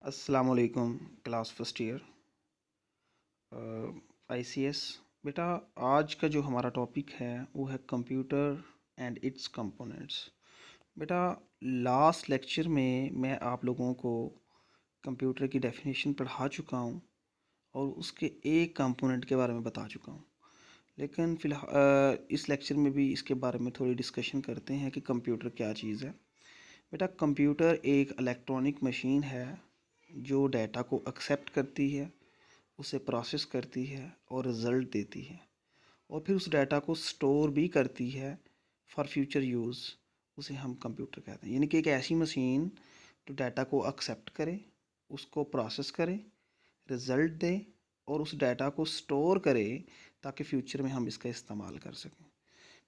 अस्सलाम वालेकुम class first year ICS. बेटा, आज का जो हमारा टॉपिक है वो है कंप्यूटर एंड इट्स कंपोनेंट्स। बेटा, लास्ट लेक्चर में मैं आप लोगों को कंप्यूटर की डेफिनेशन पढ़ा चुका हूँ और उसके एक कंपोनेंट के बारे में बता चुका हूँ। लेकिन फ़िलहाल इस लेक्चर में भी इसके बारे में थोड़ी डिस्कशन करते हैं कि कंप्यूटर क्या चीज़ है। बेटा, कंप्यूटर एक इलेक्ट्रॉनिक मशीन है जो डाटा को एक्सेप्ट करती है, उसे प्रोसेस करती है और रिज़ल्ट देती है, और फिर उस डाटा को स्टोर भी करती है फॉर फ्यूचर यूज़। उसे हम कंप्यूटर कहते हैं। यानी कि एक ऐसी मशीन जो डाटा को एक्सेप्ट करे, उसको प्रोसेस करे, रिज़ल्ट दे और उस डाटा को स्टोर करे ताकि फ्यूचर में हम इसका इस्तेमाल कर सकें।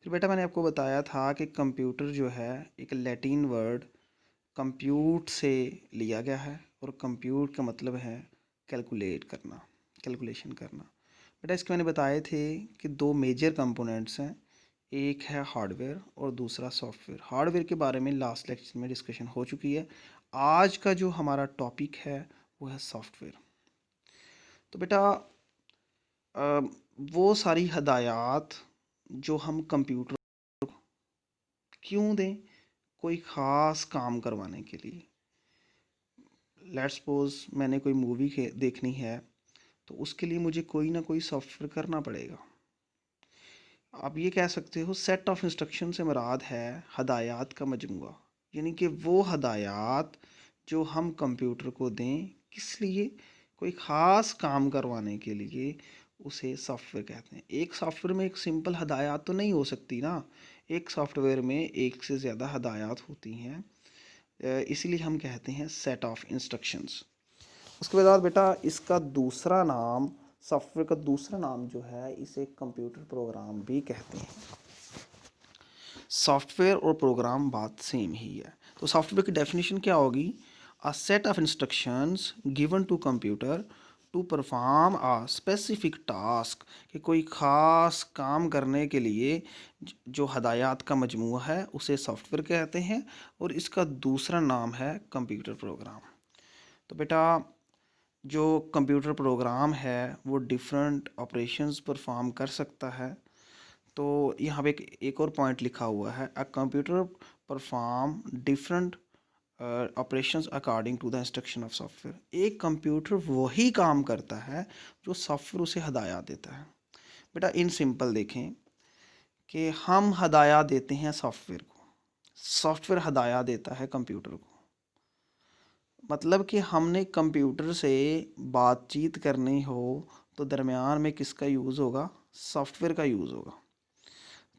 फिर बेटा, मैंने आपको बताया था कि कंप्यूटर जो है एक लैटिन वर्ड कंप्यूट से लिया गया है, और कंप्यूट का मतलब है कैलकुलेट करना, कैलकुलेशन करना। बेटा, इसके मैंने बताए थे कि दो मेजर कंपोनेंट्स हैं, एक है हार्डवेयर और दूसरा सॉफ्टवेयर। हार्डवेयर के बारे में लास्ट लेक्चर में डिस्कशन हो चुकी है। आज का जो हमारा टॉपिक है वो है सॉफ्टवेयर। तो बेटा, वो सारी हदायत जो हम कंप्यूटर क्यों दें, कोई ख़ास काम करवाने के लिए। लेट्स सपोज मैंने कोई मूवी देखनी है, तो उसके लिए मुझे कोई ना कोई सॉफ्टवेयर करना पड़ेगा। आप ये कह सकते हो सेट ऑफ इंस्ट्रक्शन से मुराद है हदायत का मजमूआ। यानी कि वो हदायत जो हम कंप्यूटर को दें, किस लिए, कोई ख़ास काम करवाने के लिए, उसे सॉफ्टवेयर कहते हैं। एक सॉफ्टवेयर में एक सिंपल हदायत तो नहीं हो सकती ना, एक सॉफ्टवेयर में एक से ज़्यादा हदायत होती हैं, इसीलिए हम कहते हैं सेट ऑफ इंस्ट्रक्शंस। उसके बाद बेटा, इसका दूसरा नाम, सॉफ्टवेयर का दूसरा नाम जो है, इसे कंप्यूटर प्रोग्राम भी कहते हैं। सॉफ्टवेयर और प्रोग्राम बात सेम ही है। तो सॉफ्टवेयर की डेफिनेशन क्या होगी? A set of instructions given to computer to perform a specific task, कि कोई ख़ास काम करने के लिए जो हदायत का मजमूआ है उसे सॉफ्टवेयर कहते हैं, और इसका दूसरा नाम है कंप्यूटर प्रोग्राम। तो बेटा, जो कंप्यूटर प्रोग्राम है वो डिफरेंट ऑपरेशंस परफॉर्म कर सकता है। तो यहाँ पे एक और पॉइंट लिखा हुआ है, a computer perform different operations according to the instruction of software. एक कंप्यूटर वही काम करता है जो सॉफ्टवेयर उसे हदायत देता है। बेटा, इन सिंपल देखें कि हम हदायत देते हैं सॉफ्टवेयर को, सॉफ्टवेयर हदायत देता है कंप्यूटर को। मतलब कि हमने कंप्यूटर से बातचीत करनी हो तो दरमियान में किसका यूज़ होगा? सॉफ्टवेयर का यूज़ होगा।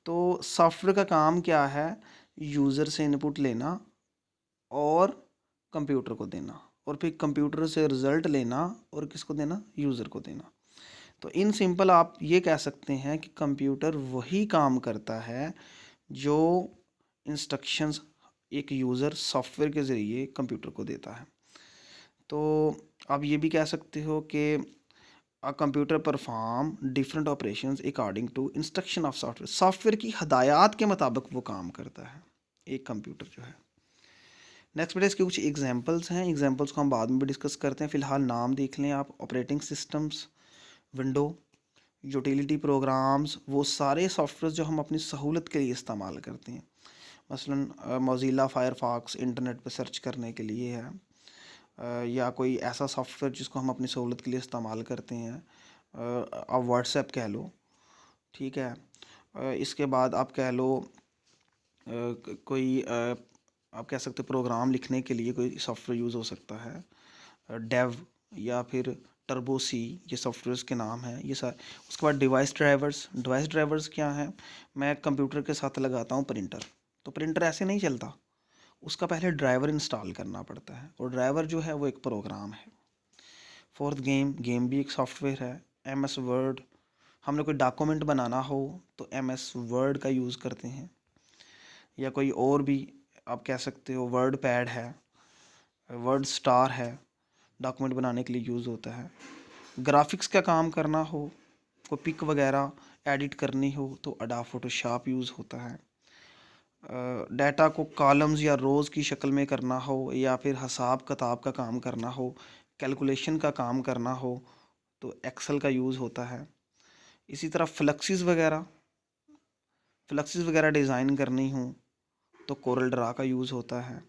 तो सॉफ्टवेयर का काम क्या है? यूज़र से इनपुट लेना और कंप्यूटर को देना, और फिर कंप्यूटर से रिज़ल्ट लेना और किसको देना? यूज़र को देना। तो इन सिंपल आप ये कह सकते हैं कि कंप्यूटर वही काम करता है जो इंस्ट्रक्शंस एक यूज़र सॉफ्टवेयर के ज़रिए कंप्यूटर को देता है। तो आप ये भी कह सकते हो कि a computer perform different operations according to instruction of software. Software की हदायत के मुताबिक वो काम करता है एक कंप्यूटर जो है। नेक्स्ट बेटा, इसके कुछ एग्जांपल्स हैं, एग्जांपल्स को हम बाद में भी डिस्कस करते हैं। फ़िलहाल नाम देख लें आप। Operating systems, window, utility programmes, वो सारे सॉफ्टवेयर जो हम अपनी सहूलत के लिए इस्तेमाल करते हैं। मसलन मोज़िला फायरफॉक्स इंटरनेट पर सर्च करने के लिए है, या कोई ऐसा सॉफ्टवेयर जिसको हम अपनी सहूलत के लिए इस्तेमाल करते हैं। आप व्हाट्सएप कह लो, ठीक है। इसके बाद आप कह लो कोई आप कह सकते प्रोग्राम लिखने के लिए कोई सॉफ्टवेयर यूज़ हो सकता है, डेव या फिर टर्बो सी, ये सॉफ्टवेयर्स के नाम हैं ये सारे। उसके बाद डिवाइस ड्राइवर्स। डिवाइस ड्राइवर्स क्या हैं? मैं कंप्यूटर के साथ लगाता हूँ प्रिंटर, तो प्रिंटर ऐसे नहीं चलता, उसका पहले ड्राइवर इंस्टॉल करना पड़ता है, और ड्राइवर जो है वो एक प्रोग्राम है। फोर्थ, गेम भी एक सॉफ्टवेयर है। एम एस वर्ड, हमने कोई डॉक्यूमेंट बनाना हो तो एम एस वर्ड का यूज़ करते हैं, या कोई और भी आप कह सकते हो वर्ड पैड है, वर्ड स्टार है, डॉक्यूमेंट बनाने के लिए यूज़ होता है। ग्राफिक्स का काम करना हो, कोई पिक वगैरह एडिट करनी हो तो अडोब फोटोशॉप यूज़ होता है। डाटा को कॉलम्स या रोज़ की शक्ल में करना हो, या फिर हिसाब किताब का काम करना हो, कैलकुलेशन का काम करना हो, तो एक्सेल का यूज़ होता है। इसी तरह फ्लक्सिस वगैरह डिज़ाइन करनी हो तो कोरल ड्रा का यूज़ होता है।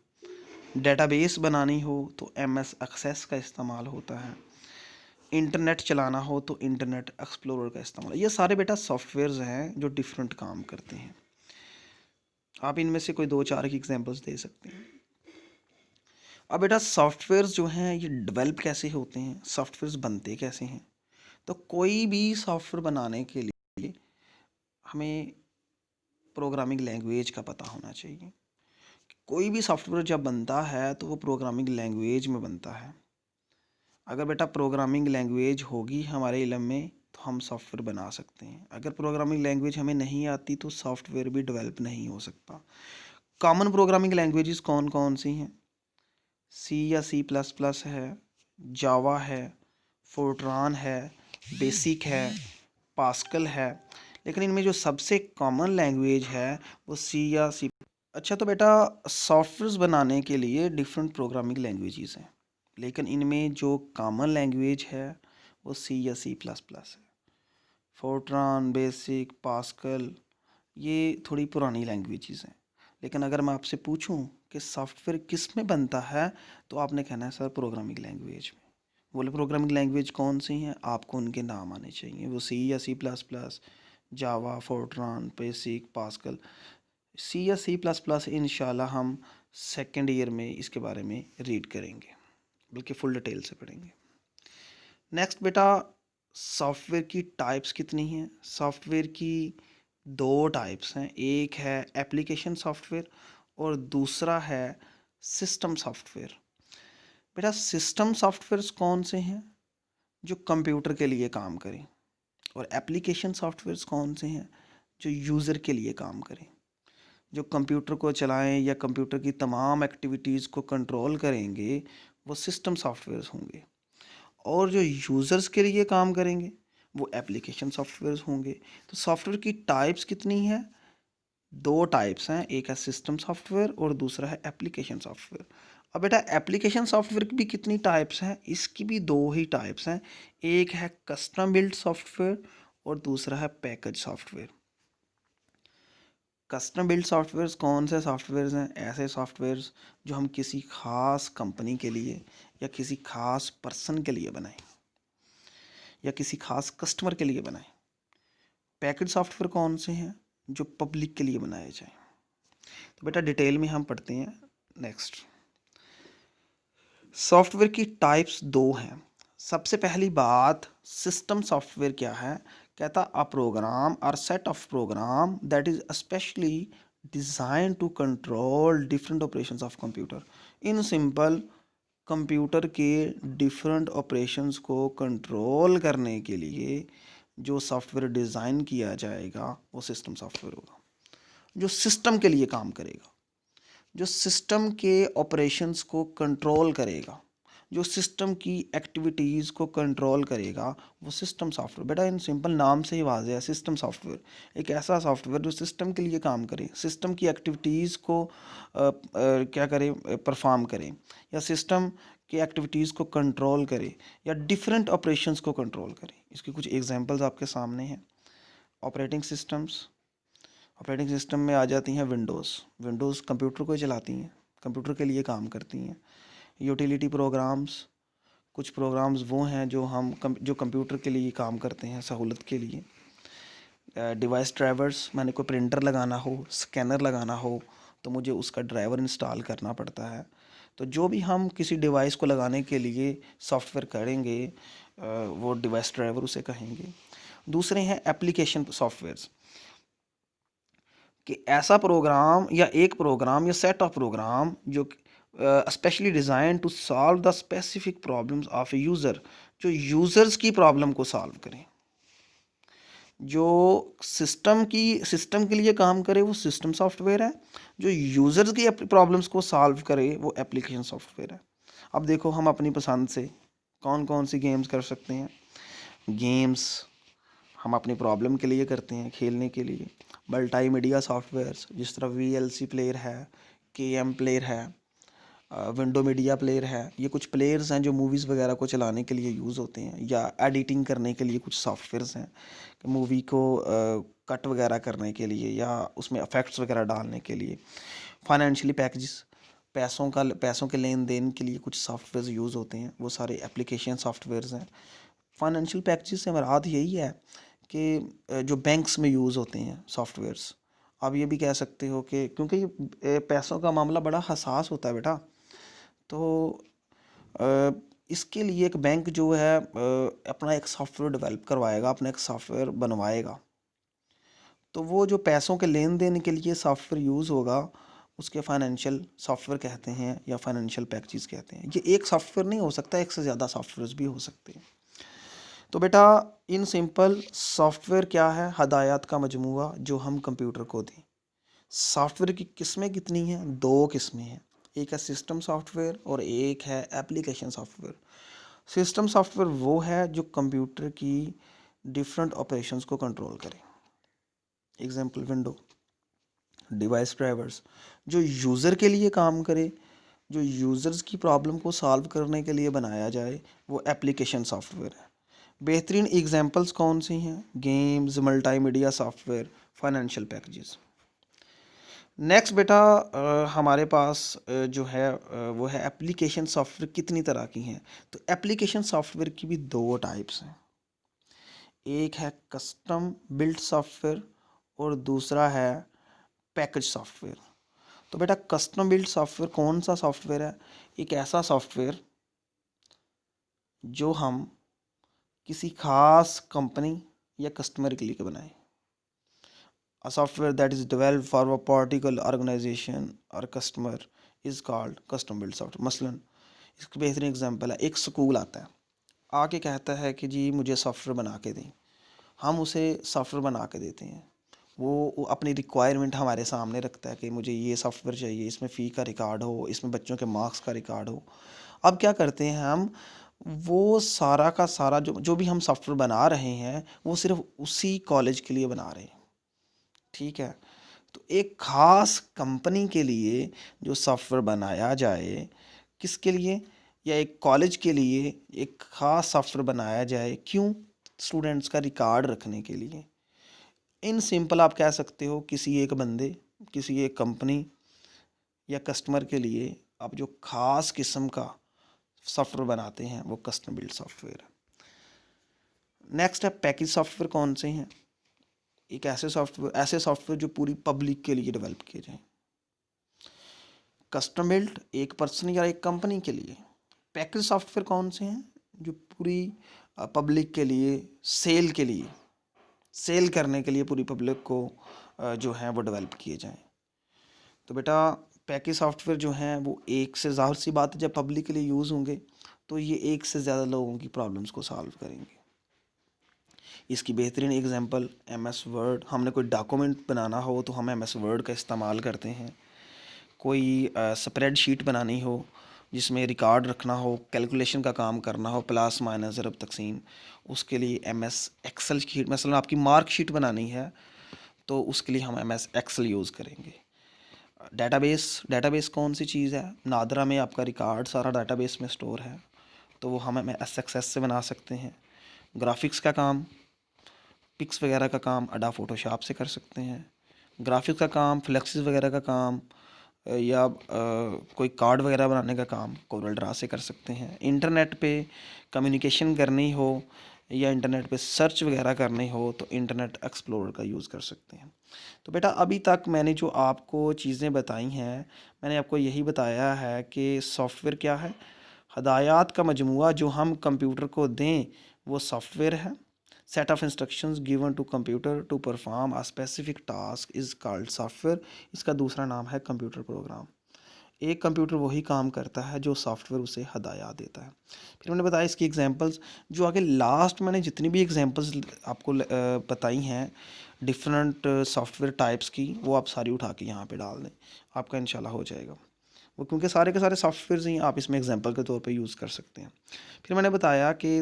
डेटाबेस बनानी हो तो MS एक्सेस का इस्तेमाल होता है। इंटरनेट चलाना हो तो इंटरनेट एक्सप्लोरर का इस्तेमाल। ये सारे बेटा सॉफ्टवेयर्स हैं जो डिफरेंट काम करते हैं। आप इनमें से कोई 2-4 की एग्जांपल्स दे सकते हैं। अब बेटा सॉफ्टवेयर्स जो हैं ये डेवलप कैसे होते हैं, सॉफ्टवेयर्स बनते कैसे हैं। तो कोई भी सॉफ्टवेयर बनाने के लिए हमें प्रोग्रामिंग लैंग्वेज का पता होना चाहिए। कोई भी सॉफ्टवेयर जब बनता है तो वो प्रोग्रामिंग लैंग्वेज में बनता है। अगर बेटा प्रोग्रामिंग लैंग्वेज होगी हमारे इल्म में तो हम सॉफ्टवेयर बना सकते हैं। अगर प्रोग्रामिंग लैंग्वेज हमें नहीं आती तो सॉफ्टवेयर भी डेवलप नहीं हो सकता। कॉमन प्रोग्रामिंग लैंग्वेजेस कौन कौन सी हैं? C या C++ है, जावा है, फोर्ट्रान है, बेसिक है, पास्कल है। लेकिन इनमें जो सबसे कॉमन लैंग्वेज है वो C या C। अच्छा, तो बेटा सॉफ्टवेयर बनाने के लिए डिफरेंट प्रोग्रामिंग लैंग्वेजेस हैं, लेकिन इनमें जो कॉमन लैंग्वेज है वो C या C++ है। फोर्ट्रान, बेसिक, पास्कल ये थोड़ी पुरानी लैंग्वेजेस हैं। लेकिन अगर मैं आपसे पूछूं कि सॉफ्टवेयर किस में बनता है तो आपने कहना है सर प्रोग्रामिंग लैंग्वेज में। बोले प्रोग्रामिंग लैंग्वेज कौन सी हैं, आपको उनके नाम आने चाहिए। वो C या C++, जावा, फोर्ट्रान, बेसिक, पास्कल। C या C++ इंशाल्लाह हम सेकेंड ईयर में इसके बारे में रीड करेंगे, बल्कि फुल डिटेल से पढ़ेंगे। नेक्स्ट बेटा सॉफ्टवेयर की टाइप्स कितनी हैं? सॉफ्टवेयर की 2 टाइप्स हैं, एक है एप्लीकेशन सॉफ्टवेयर और दूसरा है सिस्टम सॉफ्टवेयर। बेटा सिस्टम सॉफ्टवेयर्स कौन से हैं? जो कंप्यूटर के लिए काम करें। और एप्लीकेशन सॉफ्टवेयर्स कौन से हैं? जो यूज़र के लिए काम करें, जो कंप्यूटर को चलाएं या कंप्यूटर की तमाम एक्टिविटीज़ को कंट्रोल करेंगे, वो सिस्टम सॉफ्टवेयर्स होंगे। और जो यूज़र्स के लिए काम करेंगे वो एप्लीकेशन सॉफ्टवेयर्स होंगे। तो सॉफ्टवेयर की टाइप्स कितनी हैं? 2 टाइप्स हैं, एक है सिस्टम सॉफ्टवेयर और दूसरा है एप्लीकेशन सॉफ्टवेयर। अब बेटा एप्लीकेशन सॉफ्टवेयर की भी कितनी टाइप्स हैं? इसकी भी 2 ही टाइप्स हैं, एक है कस्टम बिल्ड सॉफ्टवेयर और दूसरा है package software. Custom build softwares कौन से सॉफ्टवेयर्स हैं? ऐसे सॉफ्टवेयर्स जो हम किसी ख़ास कंपनी के लिए या किसी ख़ास पर्सन के लिए बनाएं या किसी ख़ास कस्टमर के लिए बनाएं। पैकेज सॉफ्टवेयर कौन से हैं? जो पब्लिक के लिए बनाए जाएं। तो बेटा डिटेल में हम पढ़ते हैं। नेक्स्ट, सॉफ्टवेयर की टाइप्स 2 हैं। सबसे पहली बात, सिस्टम सॉफ्टवेयर क्या है? कहता अ प्रोग्राम और set of program that is specially design to control different operations of computer. In simple, computer के डिफरेंट ऑपरेशंस को कंट्रोल करने के लिए जो सॉफ्टवेयर डिज़ाइन किया जाएगा वो सिस्टम सॉफ्टवेयर होगा, जो सिस्टम के लिए काम करेगा, जो सिस्टम के ऑपरेशंस को कंट्रोल करेगा, जो सिस्टम की एक्टिविटीज़ को कंट्रोल करेगा, वो सिस्टम सॉफ्टवेयर। बेटा इन सिंपल नाम से ही वाज़ेह है, सिस्टम सॉफ्टवेयर एक ऐसा सॉफ्टवेयर जो सिस्टम के लिए काम करे, सिस्टम की एक्टिविटीज़ को क्या करे, परफॉर्म करे, या सिस्टम की एक्टिविटीज़ को कंट्रोल करे, या डिफरेंट ऑपरेशंस को कंट्रोल करे। इसकी कुछ एग्जांपल्स आपके सामने हैं। ऑपरेटिंग सिस्टम्स, ऑपरेटिंग सिस्टम में आ जाती हैं विंडोज़ कंप्यूटर को चलाती हैं, कंप्यूटर के लिए काम करती हैं। यूटिलिटी प्रोग्राम्स, कुछ प्रोग्राम्स वो हैं जो जो कंप्यूटर के लिए काम करते हैं सहूलत के लिए। डिवाइस ड्राइवर्स, मैंने कोई प्रिंटर लगाना हो, स्कैनर लगाना हो तो मुझे उसका ड्राइवर इंस्टॉल करना पड़ता है। तो जो भी हम किसी डिवाइस को लगाने के लिए सॉफ्टवेयर करेंगे वो डिवाइस ड्राइवर उसे कहेंगे। दूसरे हैं एप्लीकेशन सॉफ्टवेयर्स, कि ऐसा प्रोग्राम या एक प्रोग्राम या सेट ऑफ प्रोग्राम जो specially design to solve the specific problems of a user, जो यूज़र्स की प्रॉब्लम को सॉल्व करें, जो सिस्टम के लिए काम करे वो सिस्टम सॉफ्टवेयर है, जो यूज़र्स की प्रॉब्लम्स को सॉल्व करे वो एप्लीकेशन सॉफ्टवेयर है। अब देखो हम अपनी पसंद से कौन कौन सी गेम्स कर सकते हैं। गेम्स हम अपनी प्रॉब्लम के लिए करते हैं, खेलने के लिए। मल्टीमीडिया सॉफ्टवेयर्स जिस तरह VLC प्लेयर है, KM प्लेयर है, विंडो मीडिया प्लेयर है। ये कुछ प्लेयर्स हैं जो मूवीज़ वगैरह को चलाने के लिए यूज़ होते हैं, या एडिटिंग करने के लिए कुछ सॉफ्टवेयर्स हैं कि मूवी को कट वगैरह करने के लिए या उसमें इफेक्ट्स वगैरह डालने के लिए। फाइनेंशियली पैकेजेस, पैसों के लेन देन के लिए कुछ सॉफ्टवेयर्स यूज़ होते हैं, वो सारे एप्लीकेशन सॉफ्टवेयर्स हैं। फाइनेंशियल पैकेजेस से मुराद यही है कि जो बैंक्स में यूज़ होते हैं सॉफ्टवेयर्स। आप ये भी कह सकते हो कि क्योंकि ये पैसों का मामला बड़ा हसास होता है बेटा, तो इसके लिए एक बैंक जो है अपना एक सॉफ्टवेयर डेवलप करवाएगा, अपना एक सॉफ्टवेयर बनवाएगा। तो वो जो पैसों के लेन देन के लिए सॉफ्टवेयर यूज़ होगा उसके फाइनेंशियल सॉफ्टवेयर कहते हैं या फाइनेंशियल पैकेजेस कहते हैं। ये एक सॉफ्टवेयर नहीं हो सकता, एक से ज़्यादा सॉफ्टवेयर भी हो सकते हैं। तो बेटा इन सिंपल सॉफ्टवेयर क्या है? हदायत का मजमूआ जो हम कंप्यूटर को दें। सॉफ्टवेयर की किस्में कितनी हैं? 2 किस्में हैं, एक है सिस्टम सॉफ्टवेयर और एक है एप्लीकेशन सॉफ्टवेयर। सिस्टम सॉफ्टवेयर वो है जो कंप्यूटर की डिफरेंट ऑपरेशंस को कंट्रोल करे। Example window. डिवाइस ड्राइवर्स जो यूज़र के लिए काम करे, जो यूज़र्स की प्रॉब्लम को सॉल्व करने के लिए बनाया जाए, वो एप्लीकेशन सॉफ्टवेयर है। बेहतरीन एग्जांपल्स कौन सी हैं? Games, multimedia software, financial packages. Next बेटा हमारे पास जो है वो है एप्लीकेशन सॉफ्टवेयर कितनी तरह की हैं। तो एप्लीकेशन सॉफ्टवेयर की भी 2 टाइप्स हैं, एक है कस्टम बिल्ट सॉफ्टवेयर और दूसरा है पैकेज सॉफ्टवेयर। तो बेटा कस्टम बिल्ट सॉफ्टवेयर कौन सा सॉफ्टवेयर है? एक ऐसा सॉफ्टवेयर जो हम किसी खास कंपनी या कस्टमर के लिए बनाएं। A software that is developed for a particular organization or customer is called custom built software। मसलन इसका बेहतरीन एग्जांपल है, एक स्कूल आता है, आके कहता है कि जी मुझे सॉफ्टवेयर बना के दें। हम उसे सॉफ्टवेयर बना के देते हैं। वो अपनी रिक्वायरमेंट हमारे सामने रखता है कि मुझे ये सॉफ्टवेयर चाहिए, इसमें फ़ी का रिकॉर्ड हो, इसमें बच्चों के मार्क्स का रिकॉर्ड हो। अब क्या करते हैं हम, वो सारा का सारा जो भी हम सॉफ्टवेयर बना रहे हैं वो सिर्फ उसी कॉलेज के लिए बना रहे हैं, ठीक है। तो एक ख़ास कंपनी के लिए जो सॉफ्टवेयर बनाया जाए, किसके लिए? या एक कॉलेज के लिए एक ख़ास सॉफ्टवेयर बनाया जाए, क्यों? स्टूडेंट्स का रिकॉर्ड रखने के लिए। इन सिंपल आप कह सकते हो किसी एक बंदे, किसी एक कंपनी या कस्टमर के लिए आप जो ख़ास किस्म का सॉफ्टवेयर बनाते हैं वो कस्टम बिल्ड सॉफ्टवेयर है। नेक्स्ट है पैकेज सॉफ्टवेयर कौन से हैं? एक ऐसे सॉफ्टवेयर जो पूरी पब्लिक के लिए डेवलप किए जाएं। कस्टम बिल्ट एक पर्सन या एक कंपनी के लिए। पैकेज सॉफ्टवेयर कौन से हैं? जो पूरी पब्लिक के लिए, सेल के लिए, सेल करने के लिए पूरी पब्लिक को जो है वो डेवलप किए जाएं। तो बेटा पैकेज सॉफ्टवेयर जो हैं वो एक से, ज़ाहिर सी बात है जब पब्लिक के लिए यूज़ होंगे तो ये एक से ज़्यादा लोगों की प्रॉब्लम्स को सॉल्व करेंगे। इसकी बेहतरीन एग्जांपल MS वर्ड। हमने कोई डॉक्यूमेंट बनाना हो तो हम MS वर्ड का इस्तेमाल करते हैं। कोई स्प्रेडशीट बनानी हो जिसमें रिकॉर्ड रखना हो, कैलकुलेशन का काम करना हो, प्लस माइनस ज़रब तकसीम, उसके लिए MS एक्सेल शीट, मसलन आपकी मार्क शीट बनानी है तो उसके लिए हम MS एक्सेल यूज़ करेंगे। डेटाबेस कौन सी चीज़ है? नादरा में आपका रिकॉर्ड सारा डेटाबेस में स्टोर है तो वो हम SXS से बना सकते हैं। ग्राफिक्स का काम, पिक्स वगैरह का काम अडा फोटोशॉप से कर सकते हैं। ग्राफिक्स का काम, फ्लेक्सेस वगैरह का काम या कोई कार्ड वगैरह बनाने का काम कोरल ड्रा से कर सकते हैं। इंटरनेट पे कम्युनिकेशन करनी हो या इंटरनेट पे सर्च वगैरह करनी हो तो इंटरनेट एक्सप्लोरर का यूज़ कर सकते हैं। तो बेटा अभी तक मैंने जो आपको चीज़ें बताई हैं, मैंने आपको यही बताया है कि सॉफ्टवेयर क्या है। हदायत का मजमूआ जो हम कंप्यूटर को दें वो सॉफ्टवेयर है। Set of instructions given to computer to perform a specific task is called software. इसका दूसरा नाम है कंप्यूटर प्रोग्राम। एक कंप्यूटर वही काम करता है जो सॉफ्टवेयर उसे हदायत देता है। फिर मैंने बताया इसकी एग्जांपल्स, जो आगे लास्ट मैंने जितनी भी एग्जांपल्स आपको बताई हैं डिफरेंट सॉफ्टवेयर टाइप्स की, वो आप सारी उठा के यहाँ पे डाल दें, आपका इंशाल्लाह हो जाएगा वो, क्योंकि सारे के सारे सॉफ्टवेयर ही आप इसमें एग्जांपल के तौर पे यूज़ कर सकते हैं। फिर मैंने बताया कि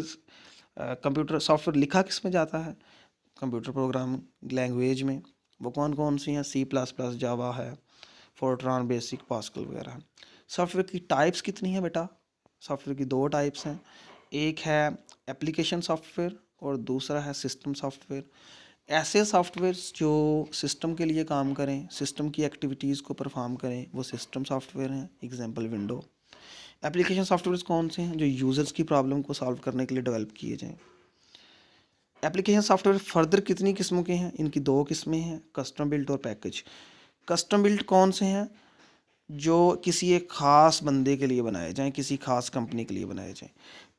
कंप्यूटर सॉफ्टवेयर लिखा किस में जाता है? कंप्यूटर प्रोग्राम लैंग्वेज में। वो कौन कौन सी हैं? C++, जावा है, फोर्ट्रान बेसिक, पास्कल वगैरह है। सॉफ्टवेयर की टाइप्स कितनी है बेटा? सॉफ्टवेयर की दो टाइप्स हैं, एक है एप्लीकेशन सॉफ्टवेयर और दूसरा है सिस्टम सॉफ्टवेयर। ऐसे सॉफ्टवेयर्स जो सिस्टम के लिए काम करें, सिस्टम की एक्टिविटीज़ को परफॉर्म करें, वो सिस्टम सॉफ्टवेयर हैं, एग्जांपल विंडो। एप्लीकेशन सॉफ्टवेयर्स कौन से हैं? जो यूज़र्स की प्रॉब्लम को सॉल्व करने के लिए डेवलप किए जाएँ। एप्लीकेशन सॉफ्टवेयर फर्दर कितनी किस्मों के हैं? इनकी दो किस्में हैं, कस्टम बिल्ट और पैकेज। कस्टम बिल्ट कौन से हैं? जो किसी एक ख़ास बंदे के लिए बनाए जाएं, किसी ख़ास कंपनी के लिए बनाए जाएं।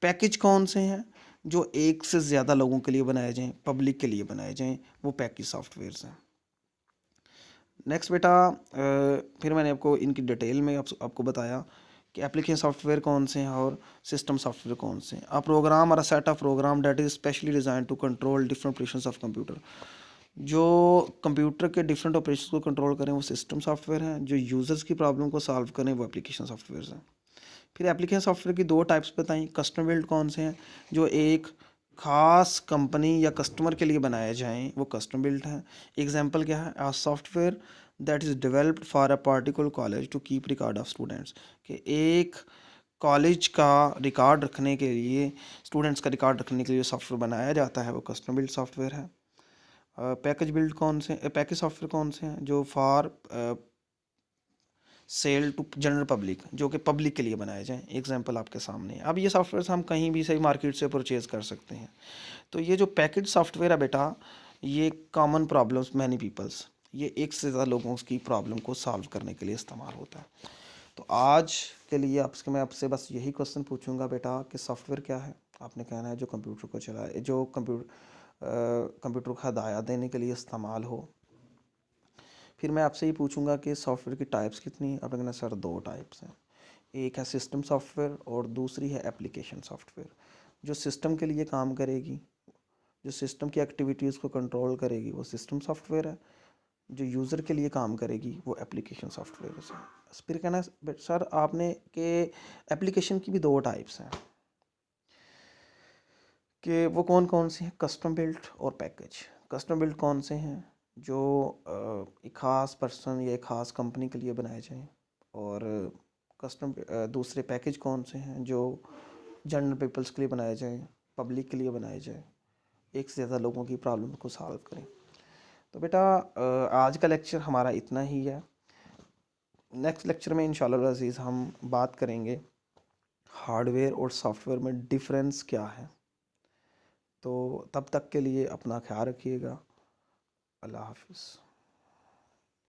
पैकेज कौन से हैं? जो एक से ज़्यादा लोगों के लिए बनाए जाएं, पब्लिक के लिए बनाए जाएं, वो पैकेज सॉफ्टवेयर्स हैं। नेक्स्ट बेटा, फिर मैंने आपको इनकी डिटेल में आपको बताया कि एप्लीकेशन सॉफ्टवेयर कौन से हैं और सिस्टम सॉफ्टवेयर कौन से हैं। अ प्रोग्राम और a set of program that is specially design to control different operations of computer. जो कंप्यूटर के डिफरेंट ऑपरेशंस को कंट्रोल करें वो सिस्टम सॉफ्टवेयर हैं, जो यूज़र्स की प्रॉब्लम को सॉल्व करें वो एप्लीकेशन सॉफ्टवेयर हैं। फिर एप्लीकेशन सॉफ्टवेयर की दो टाइप्स बताई। कस्टम बिल्ड कौन से हैं? जो एक ख़ास कंपनी या कस्टमर के लिए बनाए जाएं, वो कस्टम बिल्ड हैं। एग्जांपल क्या है? A software that is developed for a particular college to keep record of students. कि एक कॉलेज का रिकॉर्ड रखने के लिए, स्टूडेंट्स का रिकॉर्ड रखने के लिए सॉफ्टवेयर बनाया जाता है, वो कस्टम बिल्ड सॉफ्टवेयर है। पैकेज बिल्ड कौन से, पैकेज सॉफ्टवेयर कौन से हैं? जो for sale to general public, जो कि पब्लिक के लिए बनाए जाएं। एग्जांपल आपके सामने है। अब ये सॉफ्टवेयर हम कहीं भी से मार्केट से परचेज़ कर सकते हैं। तो ये जो पैकेज सॉफ्टवेयर है बेटा, ये कॉमन प्रॉब्लम्स मैनी पीपल्स, ये एक से ज़्यादा लोगों की प्रॉब्लम को सॉल्व करने के लिए इस्तेमाल होता है। तो आज के लिए आपसे मैं आपसे बस यही क्वेश्चन पूछूंगा बेटा कि सॉफ्टवेयर क्या है। आपने कहना है जो कंप्यूटर को चलाए, जो कंप्यूटर को हदायत देने के लिए इस्तेमाल हो। फिर मैं आपसे ये पूछूंगा कि सॉफ्टवेयर की टाइप्स कितनी हैं। आपने कहना सर दो टाइप्स हैं, एक है सिस्टम सॉफ्टवेयर और दूसरी है एप्लीकेशन सॉफ्टवेयर। जो सिस्टम के लिए काम करेगी, जो सिस्टम की एक्टिविटीज़ को कंट्रोल करेगी, वो सिस्टम सॉफ्टवेयर है। जो यूज़र के लिए काम करेगी वो एप्लीकेशन सॉफ्टवेयर है। फिर कहना सर आपने कि एप्लीकेशन की भी दो टाइप्स हैं, कि वो कौन कौन सी हैं? कस्टम बिल्ट और पैकेज। कस्टम बिल्ट कौन से हैं? जो एक ख़ास पर्सन या एक ख़ास कंपनी के लिए बनाए जाएं। और दूसरे पैकेज कौन से हैं? जो जनरल पीपल्स के लिए बनाए जाएं, पब्लिक के लिए बनाए जाएं, एक से ज़्यादा लोगों की प्रॉब्लम को सॉल्व करें। तो बेटा आज का लेक्चर हमारा इतना ही है। नेक्स्ट लेक्चर में इंशाल्लाह अज़ीज़ हम बात करेंगे हार्डवेयर और सॉफ्टवेयर में डिफरेंस क्या है। तो तब तक के लिए अपना ख्याल रखिएगा। अल्लाह हाफिज़।